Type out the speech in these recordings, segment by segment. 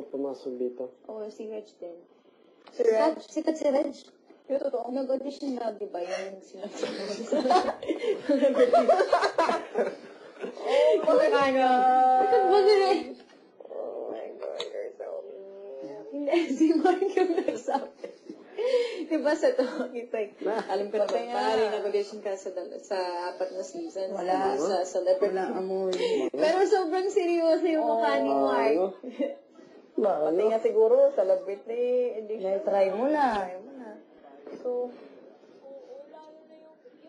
pumasok dito. Oo, si Reg din. Si Reg? Sikat si Reg. Yung totoo. Nag-audition na, di ba? Yung sinabi. Oh my God! Sikat ba si Reg? Oh my God, you're so mean. Hindi, si Mark yung nagsabi. Diba sa to, it's like, alam ko naman, maaaring nag-audition ka sa 4 na seasons. Wala. Sa celebrity. Wala, amoy. Pero sobrang seryoso yung mukha ni Mark. Pati nga siguro, celebrity edition. Try mo na. Try mo na. So,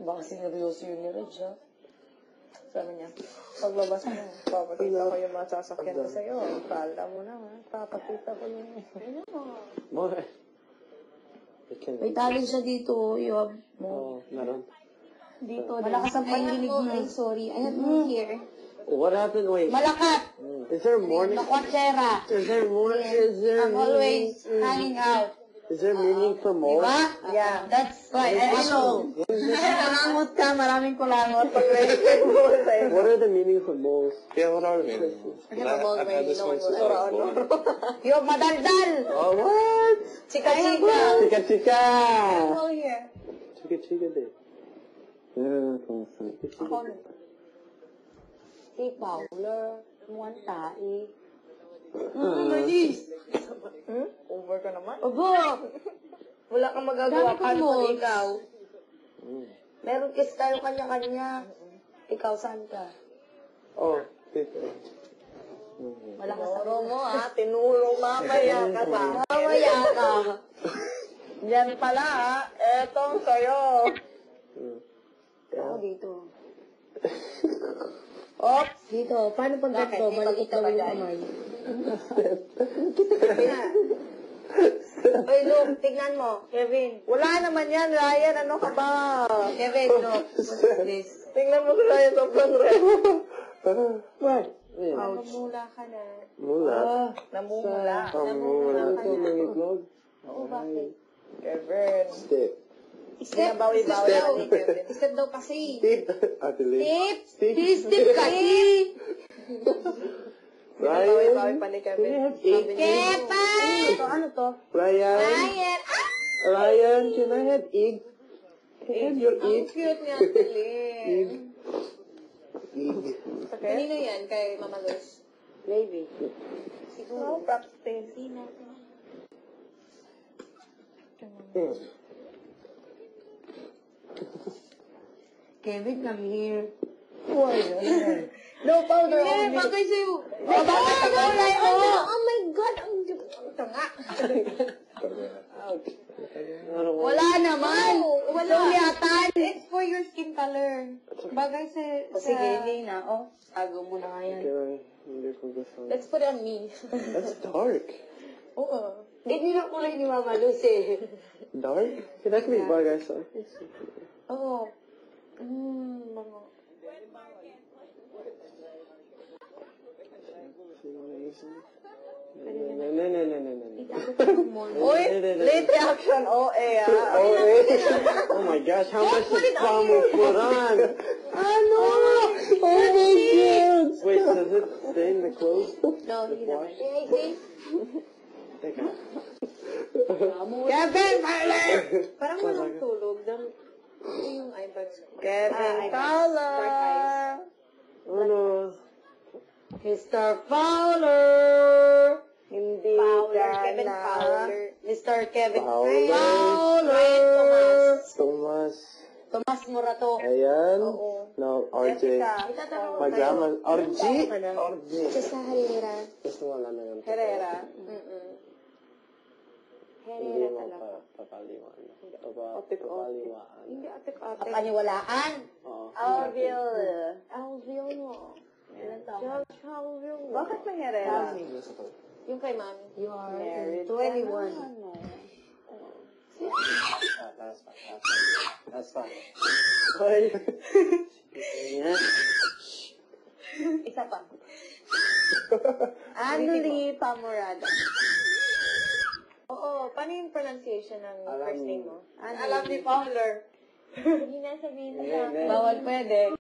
baka sineryoso yun ni Reg, ha? Sabi niya, paglabas mo, papakita ko yung mga sasakyan ko sa'yo. Kala mo na, ha? Papakita ko yung... Bakit? May talent siya dito, Yob. Oo, meron. Dito. Malakas ang pandinig mo. Ay, sorry. I have no here. What happened? Wait. Malakat! Is there more? Nakwatera! Is there more? Is there I'm always hanging out. Is there meaning for more? Diba? Yeah, that's right. I know. Kulangot ka, maraming kulangot. What are the meanings of moles? Yeah, what are the meanings? I have a mole I've had this one since I was born. Yung madaldal! Oh, what? Chika-chika! Chika chika! Oh, here. Chika chika din. Ako na. Si Paula, muwan tae. Over ka naman? Obo! Wala kang magagawa Dami kong paano pag moles. ikaw. Meron kasi tayo kanya-kanya. Ikaw, saan ka? Oh, dito. Malakas ang mo, ha? Tinulong mamaya ka ba? Mamaya ka. Yan pala, ha? Etong sa'yo. Ako dito. Oops! Dito. Paano pag Bakit? ganito? Di Maliit ba lang yung kita kamay. Oy, look, tignan mo. Kevin. Wala naman yan, Ryan. Ano ka ba? Kevin, look. What's this? Tignan mo si Ryan, sobrang red. What? Namumula ka na. Mula. Namumula. Mula ito ng itlog. Oo, bakit? Kevin. Step. Step. Binabawi-bawi Step. na ni Kevin. Step daw kasi. Step. Ate Lee. Step. Step kasi. Binabawi-bawi pa ni Kevin. Kepa! Ano to? Ryan. Ryan! Ryan, can I have egg? Can I have your Ang egg? cute niya, Pilin. Egg. Okay. Kanino yan? Kay Mama Luz? Maybe. Siguro. Oh, practice. Sina. Kevin, come here. Why? No powder Hindi, only. bagay sa'yo. Oh, bakit ang kulay mo? Oh my God! Ang tanga. Wala naman. Wala. Sulyatan. It's for your skin color. Bagay sa... O sige, Lina. O, tago mo na nga yan. Hindi ko gusto. Let's put it on me. That's dark. Oo. Hindi na kulay ni Mama Luz eh. Dark? That could be bagay sa. Oo. Mga... No. Uy, late reaction. Oh, eh, ah. Oh my gosh, how much did Samu put on? Ano? Oh my god! Wait, does it stay in the clothes? No, hindi naman. Teka. Kevin, balik! Parang walang tulog. Ito yung eyebags ko. Kevin Dark eyes. Fowler. Oh no. Mr. Fowler. Hindi Fowler, ka Kevin na. Fowler. Mr. Kevin Fowler. Fowler. Thomas. Tomas Morato. Ayan. Oo. No, RJ. Jessica. My grandma. RJ? RJ. Sa Herrera. Gusto wala na yun. Herrera. Hindi mo papaliwan. Papaliwaan. Hindi atik-atik. Paniwalaan. Oo. Alville. Alville mo. Ilan taon? Alville mo. Bakit may Herrera? Yung kay mami. You are married. 21. That's fine. That's fine. Hoy. Isa pa. Anuli Pamorada. Oo, paano yung pronunciation ng first name mo? Alam ni Fowler. Hindi na sabihin mo sa akin. Bawal pwede.